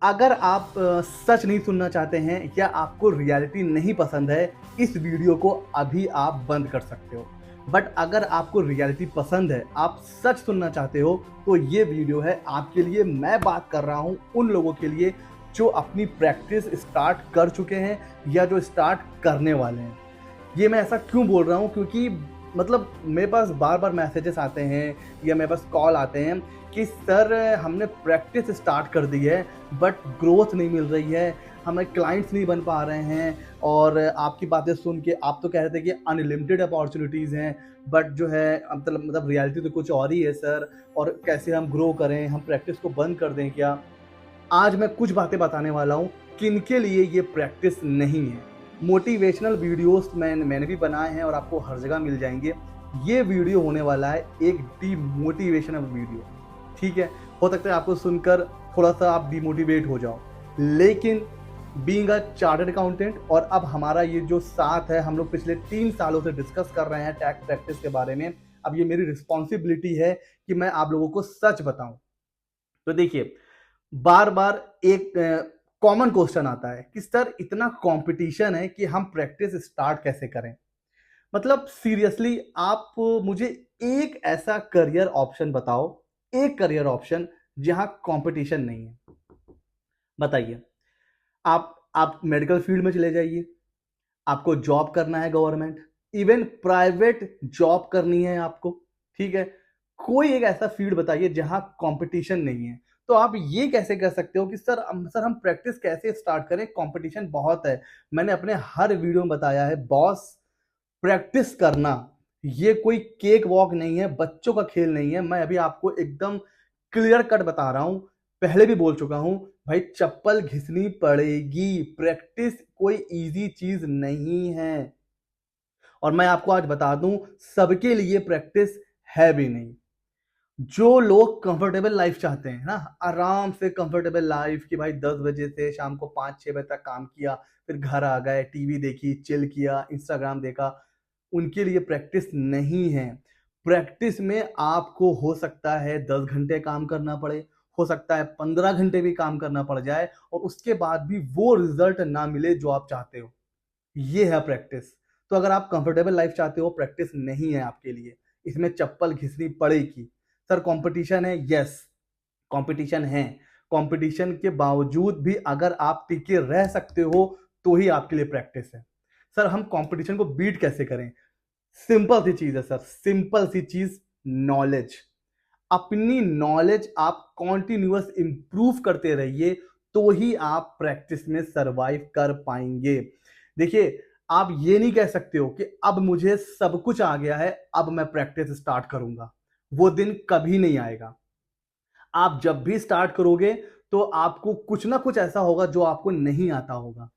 अगर आप सच नहीं सुनना चाहते हैं या आपको रियलिटी नहीं पसंद है, इस वीडियो को अभी आप बंद कर सकते हो। बट अगर आपको रियलिटी पसंद है, आप सच सुनना चाहते हो, तो ये वीडियो है आपके लिए। मैं बात कर रहा हूँ उन लोगों के लिए जो अपनी प्रैक्टिस स्टार्ट कर चुके हैं या जो स्टार्ट करने वाले हैं। ये मैं ऐसा क्यों बोल रहा हूँ, क्योंकि मतलब मेरे पास बार बार मैसेजेस आते हैं या मेरे पास कॉल आते हैं कि सर हमने प्रैक्टिस स्टार्ट कर दी है बट ग्रोथ नहीं मिल रही है, हमें क्लाइंट्स नहीं बन पा रहे हैं। और आपकी बातें सुन के आप तो कह रहे थे कि अनलिमिटेड अपॉर्चुनिटीज़ हैं, बट जो है मतलब रियलिटी तो कुछ और ही है सर। और कैसे हम ग्रो करें, हम प्रैक्टिस को बंद कर दें क्या? आज मैं कुछ बातें बताने वाला हूँ किनके लिए ये प्रैक्टिस नहीं है। मोटिवेशनल वीडियोस मैंने भी बनाए हैं और आपको हर जगह मिल जाएंगे। ये वीडियो होने वाला है एक डिमोटिवेशनल वीडियो, ठीक है। हो सकता है आपको सुनकर थोड़ा सा आप डिमोटिवेट हो जाओ, लेकिन बीइंग अ चार्टर्ड अकाउंटेंट और अब हमारा ये जो साथ है, हम लोग पिछले 3 सालों से डिस्कस कर रहे हैं टैक्स प्रैक्टिस के बारे में। अब ये मेरी रिस्पॉन्सिबिलिटी है कि मैं आप लोगों को सच बताऊं। तो देखिए, बार बार एक कॉमन क्वेश्चन आता है कि सर इतना कंपटीशन है कि हम प्रैक्टिस स्टार्ट कैसे करें। मतलब सीरियसली आप मुझे एक ऐसा करियर ऑप्शन बताओ, एक करियर ऑप्शन जहां कंपटीशन नहीं है। बताइए। आप मेडिकल फील्ड में चले जाइए, आपको जॉब करना है गवर्नमेंट, इवन प्राइवेट जॉब करनी है आपको, ठीक है। कोई एक ऐसा फील्ड बताइए जहां कंपटीशन नहीं है। तो आप ये कैसे कर सकते हो कि सर हम प्रैक्टिस कैसे स्टार्ट करें, कंपटीशन बहुत है। मैंने अपने हर वीडियो में बताया है बॉस, प्रैक्टिस करना ये कोई केक वॉक नहीं है, बच्चों का खेल नहीं है। मैं अभी आपको एकदम क्लियर कट बता रहा हूं, पहले भी बोल चुका हूं, भाई चप्पल घिसनी पड़ेगी। प्रैक्टिस कोई इजी चीज नहीं है। और मैं आपको आज बता दूं, सबके लिए प्रैक्टिस है भी नहीं। जो लोग कंफर्टेबल लाइफ चाहते हैं ना, आराम से कंफर्टेबल लाइफ कि भाई 10 बजे से शाम को 5-6 बजे तक काम किया, फिर घर आ गए, टीवी देखी, चिल किया, इंस्टाग्राम देखा, उनके लिए प्रैक्टिस नहीं है। प्रैक्टिस में आपको हो सकता है 10 घंटे काम करना पड़े, हो सकता है 15 घंटे भी काम करना पड़ जाए और उसके बाद भी वो रिजल्ट ना मिले जो आप चाहते हो। ये है प्रैक्टिस। तो अगर आप कंफर्टेबल लाइफ चाहते हो, प्रैक्टिस नहीं है आपके लिए, इसमें चप्पल घिसनी पड़ेगी। सर कंपटीशन है, यस कंपटीशन है। कंपटीशन के बावजूद भी अगर आप टिके रह सकते हो तो ही आपके लिए प्रैक्टिस है। सर हम कंपटीशन को बीट कैसे करें? सिंपल सी चीज है सर, सिंपल सी चीज, नॉलेज। अपनी नॉलेज आप कॉन्टिन्यूअस इंप्रूव करते रहिए तो ही आप प्रैक्टिस में सरवाइव कर पाएंगे। देखिए, आप ये नहीं कह सकते हो कि अब मुझे सब कुछ आ गया है, अब मैं प्रैक्टिस स्टार्ट करूंगा। वो दिन कभी नहीं आएगा। आप जब भी स्टार्ट करोगे तो आपको कुछ ना कुछ ऐसा होगा जो आपको नहीं आता होगा।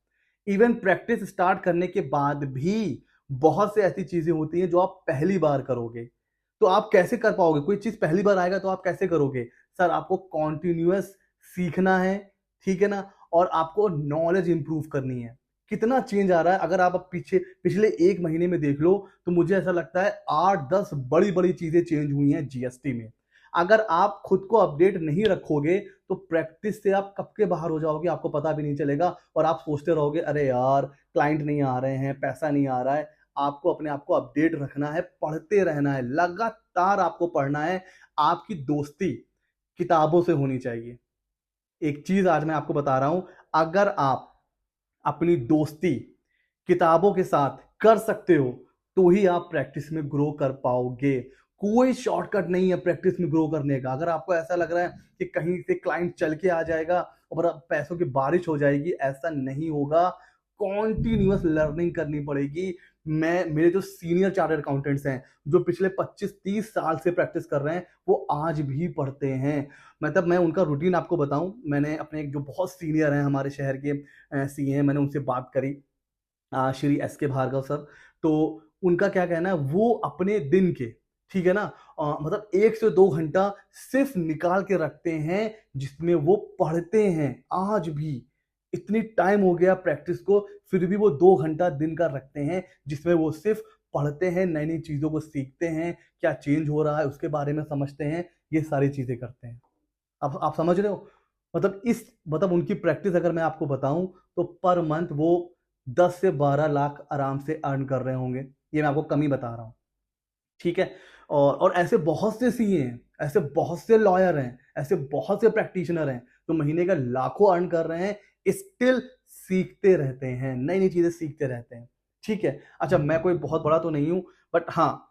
इवन प्रैक्टिस स्टार्ट करने के बाद भी बहुत से ऐसी चीजें होती हैं जो आप पहली बार करोगे। तो आप कैसे कर पाओगे? कोई चीज पहली बार आएगा तो आप कैसे करोगे? सर आपको कॉन्टिन्यूअस सीखना है, ठीक है ना, और आपको नॉलेज इंप्रूव करनी है। कितना चेंज आ रहा है अगर आप अब पिछले 1 महीने में देख लो, तो मुझे ऐसा लगता है 8-10 बड़ी बड़ी चीजें चेंज हुई हैं जीएसटी में। अगर आप खुद को अपडेट नहीं रखोगे तो प्रैक्टिस से आप कब के बाहर हो जाओगे आपको पता भी नहीं चलेगा और आप सोचते रहोगे अरे यार क्लाइंट नहीं आ रहे हैं, पैसा नहीं आ रहा है। आपको अपने आप को अपडेट रखना है, पढ़ते रहना है, लगातार आपको पढ़ना है। आपकी दोस्ती किताबों से होनी चाहिए। एक चीज आज मैं आपको बता रहा हूं, अगर आप अपनी दोस्ती किताबों के साथ कर सकते हो तो ही आप प्रैक्टिस में ग्रो कर पाओगे। कोई शॉर्टकट नहीं है प्रैक्टिस में ग्रो करने का। अगर आपको ऐसा लग रहा है कि कहीं से क्लाइंट चल के आ जाएगा और अब पैसों की बारिश हो जाएगी, ऐसा नहीं होगा। कॉन्टिन्यूअस लर्निंग करनी पड़ेगी। मेरे जो सीनियर चार्टर्ड अकाउंटेंट्स हैं, जो पिछले 25-30 साल से प्रैक्टिस कर रहे हैं, वो आज भी पढ़ते हैं। मतलब मैं उनका रूटीन आपको बताऊं, मैंने अपने जो बहुत सीनियर हैं हमारे शहर के सीए हैं, मैंने उनसे बात करी, श्री एस के भार्गव सर। तो उनका क्या कहना है, वो अपने दिन के, ठीक है ना, मतलब 1 से 2 घंटा सिर्फ निकाल के रखते हैं जिसमें वो पढ़ते हैं। आज भी इतनी टाइम हो गया प्रैक्टिस को, फिर भी वो 2 घंटा दिन का रखते हैं जिसमें वो सिर्फ पढ़ते हैं, नई नई चीजों को सीखते हैं, क्या चेंज हो रहा है उसके बारे में समझते हैं, ये सारी चीजें करते हैं। अब आप समझ रहे हो? मतलब उनकी प्रैक्टिस अगर मैं आपको बताऊं तो पर मंथ वो 10 से 12 लाख आराम से अर्न कर रहे होंगे। ये मैं आपको कम ही बता रहा हूँ, ठीक है। और ऐसे बहुत से सीए हैं, ऐसे बहुत से लॉयर हैं, ऐसे बहुत से प्रैक्टिशनर हैं जो महीने का लाखों अर्न कर रहे हैं, स्टिल सीखते रहते हैं, नई नई चीजें सीखते रहते हैं, ठीक है। अच्छा, मैं कोई बहुत बड़ा तो नहीं हूं, बट हाँ,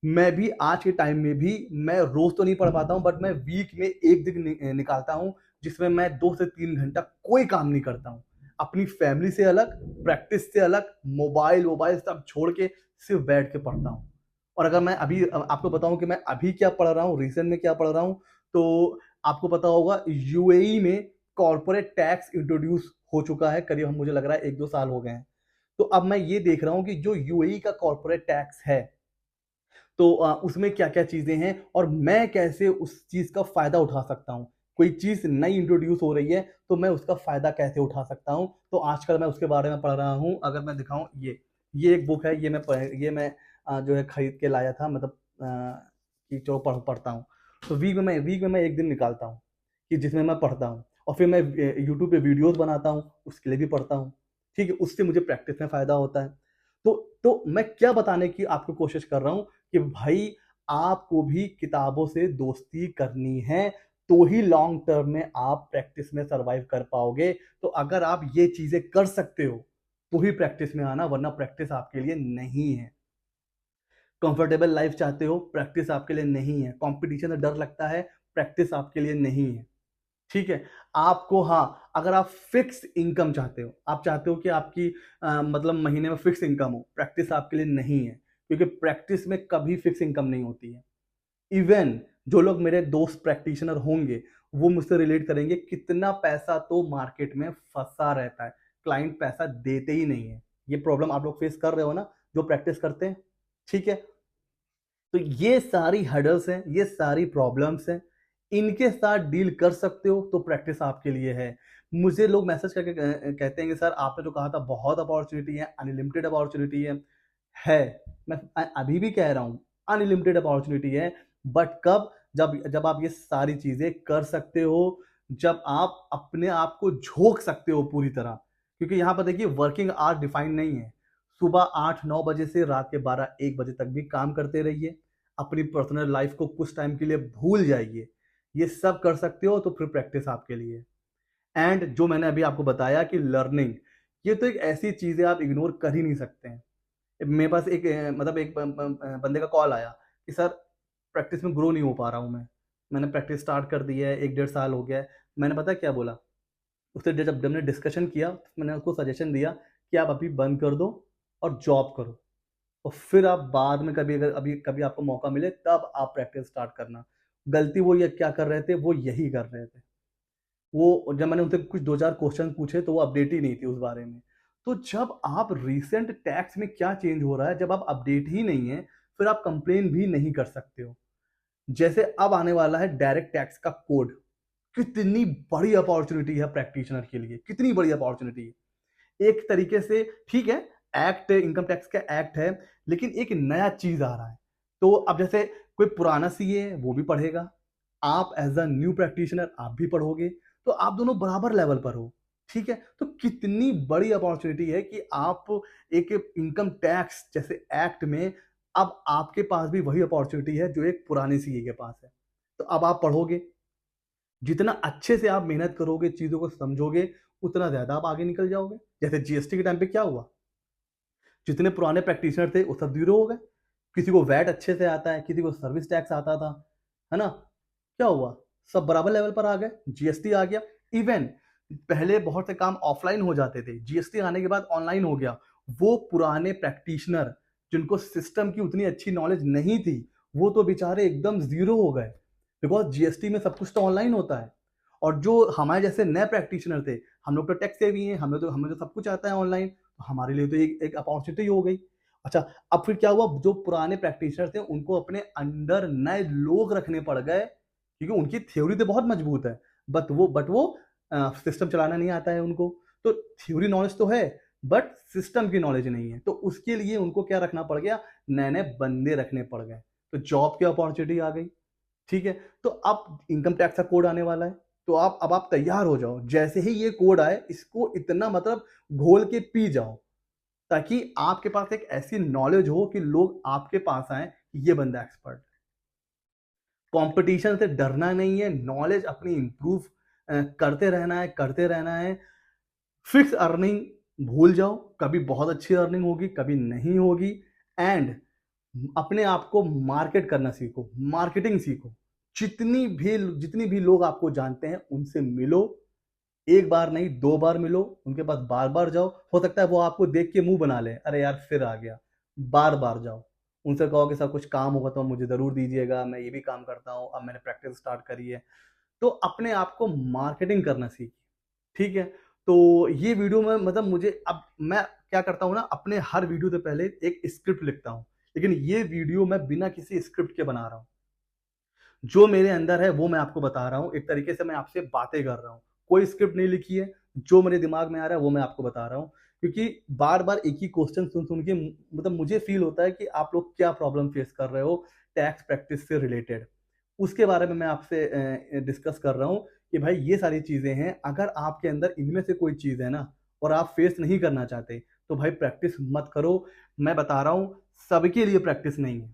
मैं भी आज के टाइम में भी मैं रोज तो नहीं पढ़ पाता हूं, बट मैं वीक में एक दिन निकालता हूं जिसमें मैं 2 से 3 घंटा कोई काम नहीं करता हूं, अपनी फैमिली से अलग, प्रैक्टिस से अलग, मोबाइल मोबाइल सब छोड़ के सिर्फ बैठ के पढ़ता हूं। और अगर मैं अभी आपको बताऊं कि मैं अभी क्या पढ़ रहा हूं, रिसेंट में क्या पढ़ रहा हूं, तो आपको पता होगा यूएई में कॉर्पोरेट टैक्स इंट्रोड्यूस हो चुका है, करीब हम मुझे लग रहा है 1-2 साल हो गए हैं। तो अब मैं ये देख रहा हूं कि जो यूएई का कॉर्पोरेट टैक्स है, तो उसमें क्या क्या चीजें हैं और मैं कैसे उस चीज का फायदा उठा सकता हूँ। कोई चीज नई इंट्रोड्यूस हो रही है तो मैं उसका फायदा कैसे उठा सकता हूँ, तो आजकल मैं उसके बारे में पढ़ रहा हूँ। अगर मैं दिखाऊं, ये एक बुक है, ये मैं जो है खरीद के लाया था, मतलब कि जो पढ़ता हूँ। तो वीक में मैं एक दिन निकालता हूँ कि जिसमें मैं पढ़ता हूँ, और फिर मैं यूट्यूब पे वीडियोस बनाता हूँ, उसके लिए भी पढ़ता हूँ, ठीक है। उससे मुझे प्रैक्टिस में फायदा होता है। तो मैं क्या बताने की आपको कोशिश कर रहा हूँ कि भाई, आपको भी किताबों से दोस्ती करनी है, तो ही लॉन्ग टर्म में आप प्रैक्टिस में सरवाइव कर पाओगे। तो अगर आप ये चीजें कर सकते हो तो ही प्रैक्टिस में आना, वरना प्रैक्टिस आपके लिए नहीं है। कंफर्टेबल लाइफ चाहते हो, प्रैक्टिस आपके लिए नहीं है। कंपटीशन से डर लगता है, प्रैक्टिस आपके लिए नहीं है, ठीक है। आपको, हाँ, अगर आप फिक्स इनकम चाहते हो, आप चाहते हो कि आपकी मतलब महीने में फिक्स इनकम हो, प्रैक्टिस आपके लिए नहीं है, क्योंकि प्रैक्टिस में कभी फिक्स इनकम नहीं होती है। इवन जो लोग मेरे दोस्त प्रैक्टिशनर होंगे, वो मुझसे रिलेट करेंगे, कितना पैसा तो मार्केट में फंसा रहता है, क्लाइंट पैसा देते ही नहीं है। ये प्रॉब्लम आप लोग फेस कर रहे हो ना, जो प्रैक्टिस करते हैं, ठीक है। तो ये सारी हर्डल्स हैं, ये सारी प्रॉब्लम्स हैं, इनके साथ डील कर सकते हो तो प्रैक्टिस आपके लिए है। मुझे लोग मैसेज करके कहते हैं कि सर, आपने जो कहा था बहुत अपॉर्चुनिटी है, अनलिमिटेड अपॉर्चुनिटी है। मैं अभी भी कह रहा हूं, अनलिमिटेड अपॉर्चुनिटी है, बट कब? जब जब आप ये सारी चीजें कर सकते हो, जब आप अपने आप को झोंक सकते हो पूरी तरह। क्योंकि यहां पर देखिए, वर्किंग आवर डिफाइन नहीं है। सुबह 8-9 बजे से रात के 12-1 बजे तक भी काम करते रहिए, अपनी पर्सनल लाइफ को कुछ टाइम के लिए भूल जाइए। ये सब कर सकते हो तो फिर प्रैक्टिस आपके लिए। एंड जो मैंने अभी आपको बताया कि लर्निंग, ये तो एक ऐसी चीज है, आप इग्नोर कर ही नहीं सकते हैं। मेरे पास एक मतलब एक बंदे का कॉल आया कि सर, प्रैक्टिस में ग्रो नहीं हो पा रहा हूँ मैं। मैंने प्रैक्टिस स्टार्ट कर दी है, 1-1.5 साल हो गया है। मैंने पता क्या बोला उससे? जब हमने डिस्कशन किया, मैंने उसको सजेशन दिया कि आप अभी बंद कर दो और जॉब करो, और फिर आप बाद में कभी, अगर अभी कभी आपको मौका मिले, तब आप प्रैक्टिस स्टार्ट करना। गलती वो ये क्या कर रहे थे, वो यही कर रहे थे। वो जब मैंने उनसे कुछ 2-4 क्वेश्चन पूछे तो वो अपडेट ही नहीं थी उस बारे में। तो जब आप रिसेंट टैक्स में क्या चेंज हो रहा है, जब आप अपडेट ही नहीं है, फिर आप कंप्लेन भी नहीं कर सकते हो। जैसे अब आने वाला है डायरेक्ट टैक्स का कोड, कितनी बड़ी अपॉर्चुनिटी है प्रैक्टिशनर के लिए, कितनी बड़ी अपॉर्चुनिटी है। एक तरीके से, ठीक है, एक्ट, इनकम टैक्स का एक्ट है, लेकिन एक नया चीज आ रहा है। तो अब जैसे कोई पुराना सीए है वो भी पढ़ेगा, आप एज अ न्यू प्रैक्टिशनर आप भी पढ़ोगे, तो आप दोनों बराबर लेवल पर हो, ठीक है। तो कितनी बड़ी अपॉर्चुनिटी है कि आप एक इनकम टैक्स जैसे एक्ट में, अब आपके पास भी वही अपॉर्चुनिटी है जो एक पुराने सीए के पास है। तो अब आप पढ़ोगे, जितना अच्छे से आप मेहनत करोगे, चीजों को समझोगे, उतना ज्यादा आप आगे निकल जाओगे। जैसे जीएसटी के टाइम पे क्या हुआ, जितने पुराने प्रैक्टिशनर थे वो सब जीरो हो गए। किसी को वैट अच्छे से आता है, किसी को सर्विस टैक्स आता था, है ना? क्या हुआ? सब बराबर लेवल पर आ गए, जीएसटी आ गया। इवन पहले बहुत से काम ऑफलाइन हो जाते थे, जीएसटी आने के बाद ऑनलाइन हो गया। वो पुराने प्रैक्टिशनर जिनको सिस्टम की उतनी अच्छी नॉलेज नहीं थी, वो तो बेचारे एकदम जीरो हो गए, बिकॉज जीएसटी में सब कुछ तो ऑनलाइन होता है। और जो हमारे जैसे नए प्रैक्टिशनर थे, हम लोग तो टेक्स से भी हैं, हमें तो सब कुछ आता है ऑनलाइन, तो हमारे लिए तो एक अपॉर्चुनिटी हो गई। अच्छा, अब फिर क्या हुआ, जो पुराने प्रैक्टिशनर थे उनको अपने अंडर नए लोग रखने पड़ गए, क्योंकि उनकी थ्योरी तो बहुत मजबूत है, बट वो सिस्टम चलाना नहीं आता है उनको। तो थ्योरी नॉलेज तो है, बट सिस्टम की नॉलेज नहीं है, तो उसके लिए उनको क्या रखना पड़ गया, नए नए बंदे रखने पड़ गए। तो जॉब की अपॉर्चुनिटी आ गई, ठीक है। तो अब इनकम टैक्स का कोड आने वाला है, तो अब आप तैयार हो जाओ। जैसे ही ये कोड आए, इसको इतना मतलब घोल के पी जाओ, ताकि आपके पास एक ऐसी नॉलेज हो कि लोग आपके पास आएँ, ये बंदा एक्सपर्ट है। कॉम्पिटिशन से डरना नहीं है, नॉलेज अपनी इम्प्रूव करते रहना है। फिक्स अर्निंग भूल जाओ, कभी बहुत अच्छी अर्निंग होगी, कभी नहीं होगी। एंड अपने आप को मार्केट करना सीखो, मार्केटिंग सीखो। जितनी भी लोग आपको जानते हैं, उनसे मिलो। एक बार नहीं, 2 बार मिलो, उनके पास बार-बार जाओ। हो सकता है वो आपको देख के मुँह बना लें, अरे यार फिर आ गया। बार-बार जाओ। उनसे कहो कि सर कुछ काम होगा तो मुझे ज़रूर दीजिएगा, मैं ये भी काम करता हूँ, अब मैंने प्रैक्टिस स्टार्ट करी है। तो अपने आप को मार्केटिंग करना सीखिए, ठीक है? तो ये वीडियो में मतलब मुझे अब मैं क्या करता हूँ ना, अपने हर वीडियो से पहले एक स्क्रिप्ट लिखता हूँ। लेकिन ये वीडियो मैं बिना किसी स्क्रिप्ट के बना रहा हूँ। जो मेरे अंदर है वो मैं आपको बता रहा हूँ। एक तरीके से मैं आपसे बातें कर रहा हूँ। कोई स्क्रिप्ट नहीं लिखी है, जो मेरे दिमाग में आ रहा है वो मैं आपको बता रहा हूँ। क्योंकि बार-बार एक ही क्वेश्चन सुन-सुन के मतलब मुझे फ़ील होता है कि आप लोग क्या प्रॉब्लम फेस कर रहे हो टैक्स प्रैक्टिस से रिलेटेड। उसके बारे में मैं आपसे डिस्कस कर रहा हूँ कि भाई ये सारी चीज़ें हैं, अगर आपके अंदर इनमें से कोई चीज़ है ना और आप फेस नहीं करना चाहते, तो भाई प्रैक्टिस मत करो। मैं बता रहा हूँ, सबके लिए प्रैक्टिस नहीं है।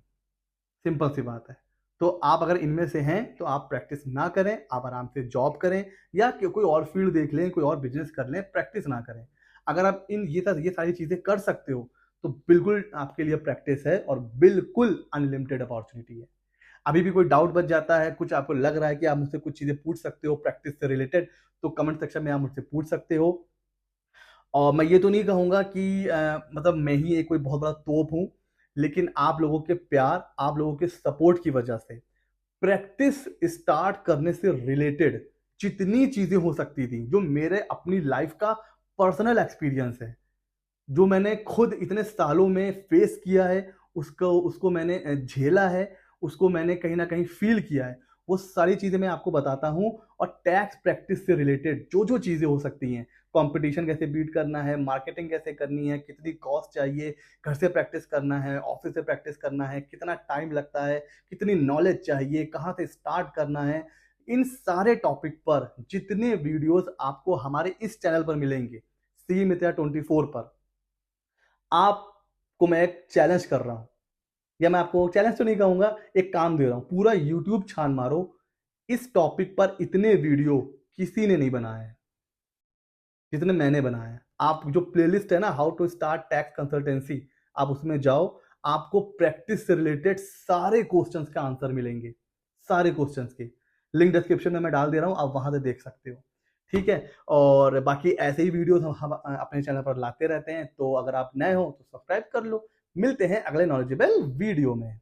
सिंपल सी बात है। तो आप अगर इनमें से हैं, तो आप प्रैक्टिस ना करें, आप आराम से जॉब करें या कोई और फ़ील्ड देख लें, कोई और बिज़नेस कर लें, प्रैक्टिस ना करें। अगर आप ये सारी चीज़ें कर सकते हो, तो बिल्कुल आपके लिए प्रैक्टिस है और बिल्कुल अनलिमिटेड अपॉर्च्युनिटी है। अभी भी कोई डाउट बच जाता है, कुछ आपको लग रहा है कि आप मुझसे कुछ चीज़ें पूछ सकते हो प्रैक्टिस से रिलेटेड, तो कमेंट सेक्शन में आप मुझसे पूछ सकते हो। और मैं ये तो नहीं कहूँगा कि मतलब मैं ही एक कोई बहुत बड़ा तोप हूँ, लेकिन आप लोगों के प्यार, आप लोगों के सपोर्ट की वजह से प्रैक्टिस स्टार्ट करने से रिलेटेड जितनी चीज़ें हो सकती थी, जो मेरे अपनी लाइफ़ का पर्सनल एक्सपीरियंस है, जो मैंने खुद इतने सालों में फेस किया है, उसको उसको मैंने झेला है, उसको मैंने कहीं न कहीं फ़ील किया है, वो सारी चीज़ें मैं आपको बताता हूँ। और टैक्स प्रैक्टिस से रिलेटेड जो-जो चीज़ें हो सकती हैं, कॉम्पिटिशन कैसे बीट करना है, मार्केटिंग कैसे करनी है, कितनी कॉस्ट चाहिए, घर से प्रैक्टिस करना है, ऑफ़िस से प्रैक्टिस करना है, कितना टाइम लगता है, कितनी नॉलेज चाहिए, कहाँ से स्टार्ट करना है, इन सारे टॉपिक पर जितने वीडियोज़ आपको हमारे इस चैनल पर मिलेंगे, सी मित्रा 24 पर, आपको मैं एक चैलेंज कर रहा हूँ, या मैं आपको चैलेंज तो नहीं कहूँगा, एक काम दे रहा हूँ। पूरा यूट्यूब छान मारो, इस टॉपिक पर इतने वीडियो किसी ने नहीं बनाए हैं, जितने मैंने बनाए हैं। आप जो प्लेलिस्ट है ना, how to start tax consultancy, आप उसमें जाओ, आपको प्रैक्टिस से रिलेटेड सारे क्वेश्चंस का आंसर मिलेंगे, सारे क्वेश्चंस के। लिंक डिस्क्रिप्शन में मैं डाल दे रहा हूँ, आप वहाँ से देख सकते हो। ठीक है? और बाकी ऐसे ही वीडियोज़ हम अपने चैनल पर लाते रहते हैं, तो अगर आप नए हो तो सब्सक्राइब कर लो। मिलते हैं अगले नॉलेजेबल वीडियो में।